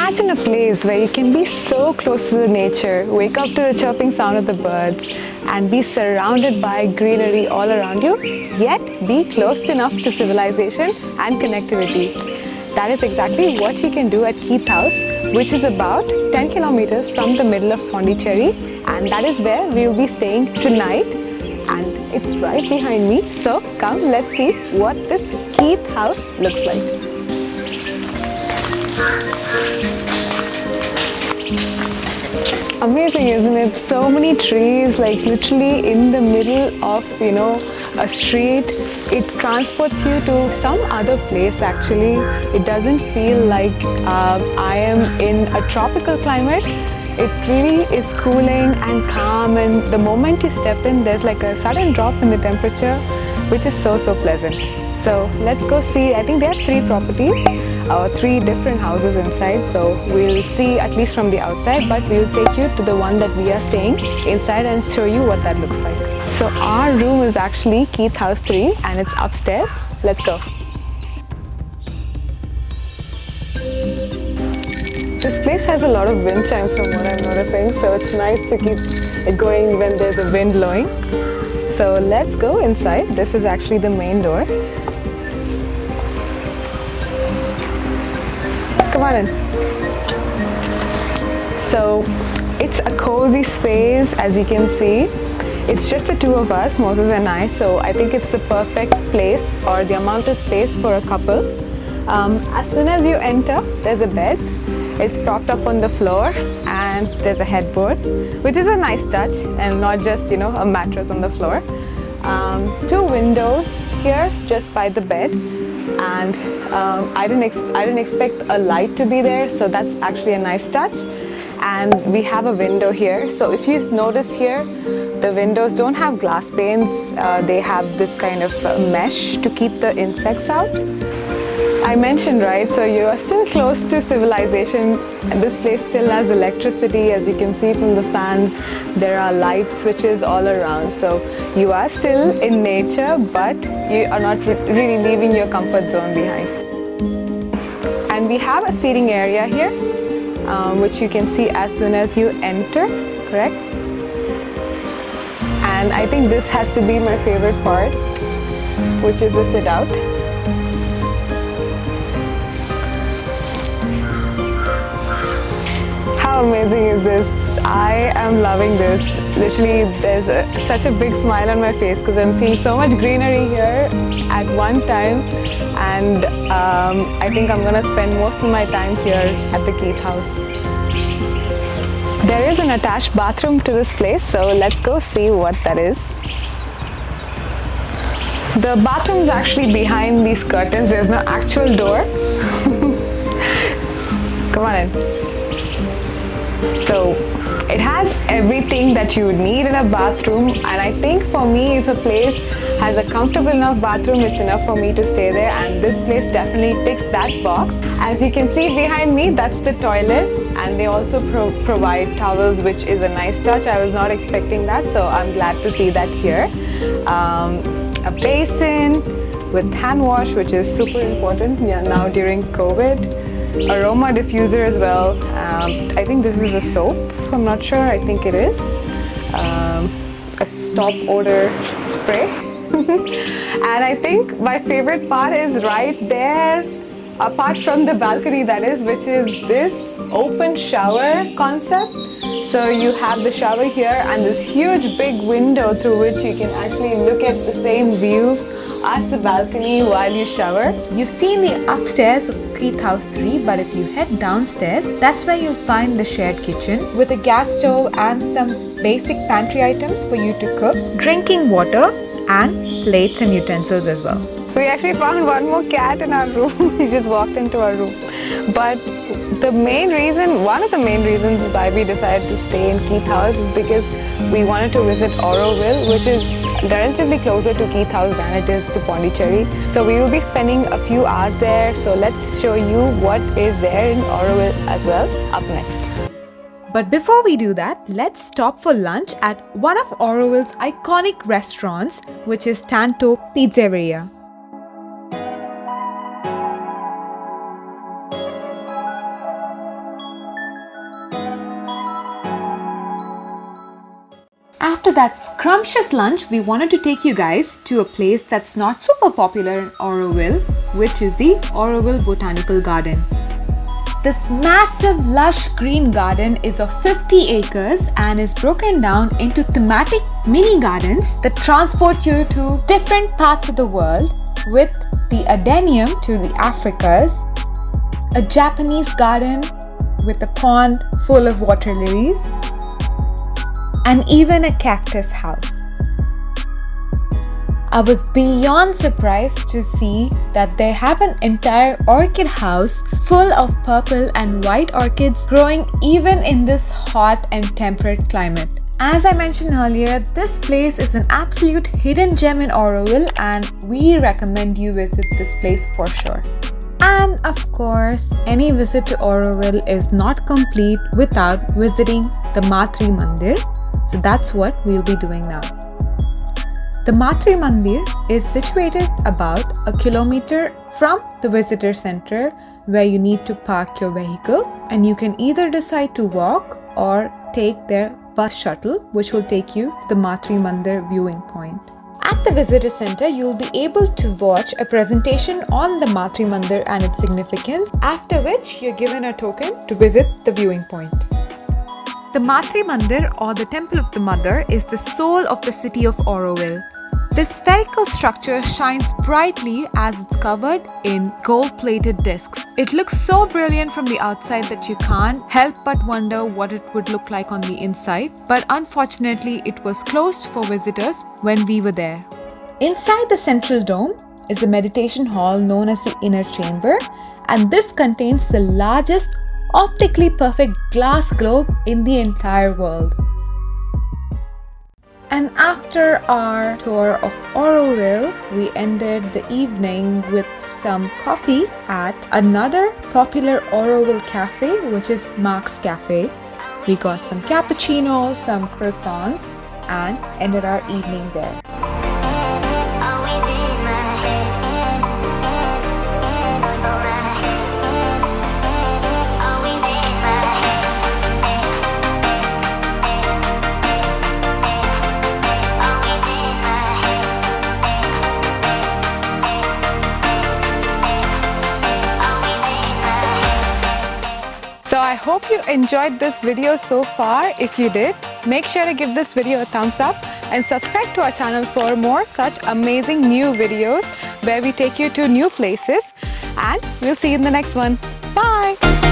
Imagine a place where you can be so close to the nature, wake up to the chirping sound of the birds, and be surrounded by greenery all around you, yet be close enough to civilization and connectivity. That is exactly what you can do at Keeth House, which is about 10 kilometers from the middle of Pondicherry, and that is where we will be staying tonight, and it's right behind me. So come, let's see what this Keeth House looks like. Amazing, isn't it? So many trees, like literally in the middle of, a street. It transports you to some other place actually. It doesn't feel like I am in a tropical climate. It really is cooling and calm, and the moment you step in, there's like a sudden drop in the temperature, which is so pleasant. So let's go see. I think they have 3 properties. 3 different houses inside, so we'll see at least from the outside, but we'll take you to the one that we are staying inside and show you what that looks like. So our room is actually Keeth House 3 and it's upstairs. Let's go. This place has a lot of wind chimes from what I'm noticing, so it's nice to keep it going when there's a wind blowing. So let's go inside. This is actually the main door. Come on in. So it's a cozy space, as you can see. It's just the 2 of us, Moses and I, so I think it's the perfect place or the amount of space for a couple. As soon as you enter, there's a bed. It's propped up on the floor and there's a headboard, which is a nice touch, and not just, a mattress on the floor. 2 windows here just by the bed. And I didn't expect a light to be there, so that's actually a nice touch. And we have a window here, so if you notice here, the windows don't have glass panes. They have this kind of mesh to keep the insects out. I mentioned, right, so you are still close to civilization, and this place still has electricity. As you can see from the fans, there are light switches all around, so you are still in nature, but you are not really leaving your comfort zone behind. And we have a seating area here, which you can see as soon as you enter, correct? And I think this has to be my favorite part, which is the sit out. How amazing is this? I am loving this. Literally, there's such a big smile on my face because I'm seeing so much greenery here at one time, and I think I'm gonna spend most of my time here at the Keeth House. There is an attached bathroom to this place, so let's go see what that is. The bathroom is actually behind these curtains. There's no actual door. Come on in. So it has everything that you would need in a bathroom, and I think for me, if a place has a comfortable enough bathroom, it's enough for me to stay there, and this place definitely ticks that box. As you can see behind me, that's the toilet, and they also provide towels, which is a nice touch. I was not expecting that, so I'm glad to see that here. A basin with hand wash, which is super important now during COVID. Aroma diffuser as well. I think this is a soap, I'm not sure, I think it is. A stop odor spray. And I think my favorite part is right there, apart from the balcony that is, which is this open shower concept. So you have the shower here and this huge big window through which you can actually look at the same view as the balcony while you shower. You've seen the upstairs of Keeth House 3, but if you head downstairs, that's where you'll find the shared kitchen with a gas stove and some basic pantry items for you to cook, drinking water, and plates and utensils as well. We actually found one more cat in our room. He just walked into our room. But one of the main reasons why we decided to stay in Keeth House is because we wanted to visit Auroville, which is relatively closer to Keeth House than it is to Pondicherry. So we will be spending a few hours there. So let's show you what is there in Auroville as well up next. But before we do that, let's stop for lunch at one of Auroville's iconic restaurants, which is Tanto Pizzeria. after that scrumptious lunch, we wanted to take you guys to a place that's not super popular in Auroville, which is the Auroville Botanical Garden. This massive lush green garden is of 50 acres and is broken down into thematic mini gardens that transport you to different parts of the world, with the Adenium to the Africas, a Japanese garden with a pond full of water lilies, and even a cactus house. I was beyond surprised to see that they have an entire orchid house full of purple and white orchids growing even in this hot and temperate climate. As I mentioned earlier, this place is an absolute hidden gem in Auroville and we recommend you visit this place for sure. And of course, any visit to Auroville is not complete without visiting the Matrimandir. So that's what we'll be doing now. The Matrimandir is situated about a kilometer from the visitor center where you need to park your vehicle, and you can either decide to walk or take their bus shuttle, which will take you to the Matrimandir viewing point. At the visitor center, you'll be able to watch a presentation on the Matrimandir and its significance, after which you're given a token to visit the viewing point. The Matrimandir, or the Temple of the Mother, is the soul of the city of Auroville. This spherical structure shines brightly as it's covered in gold-plated discs. It looks so brilliant from the outside that you can't help but wonder what it would look like on the inside, but unfortunately it was closed for visitors when we were there. Inside the central dome is a meditation hall known as the Inner Chamber, and this contains the largest optically perfect glass globe in the entire world. And after our tour of Auroville, we ended the evening with some coffee at another popular Auroville cafe, which is Mark's Cafe. We got some cappuccino, some croissants, and ended our evening there. So I hope you enjoyed this video so far. If you did, make sure to give this video a thumbs up and subscribe to our channel for more such amazing new videos where we take you to new places, and we'll see you in the next one. Bye!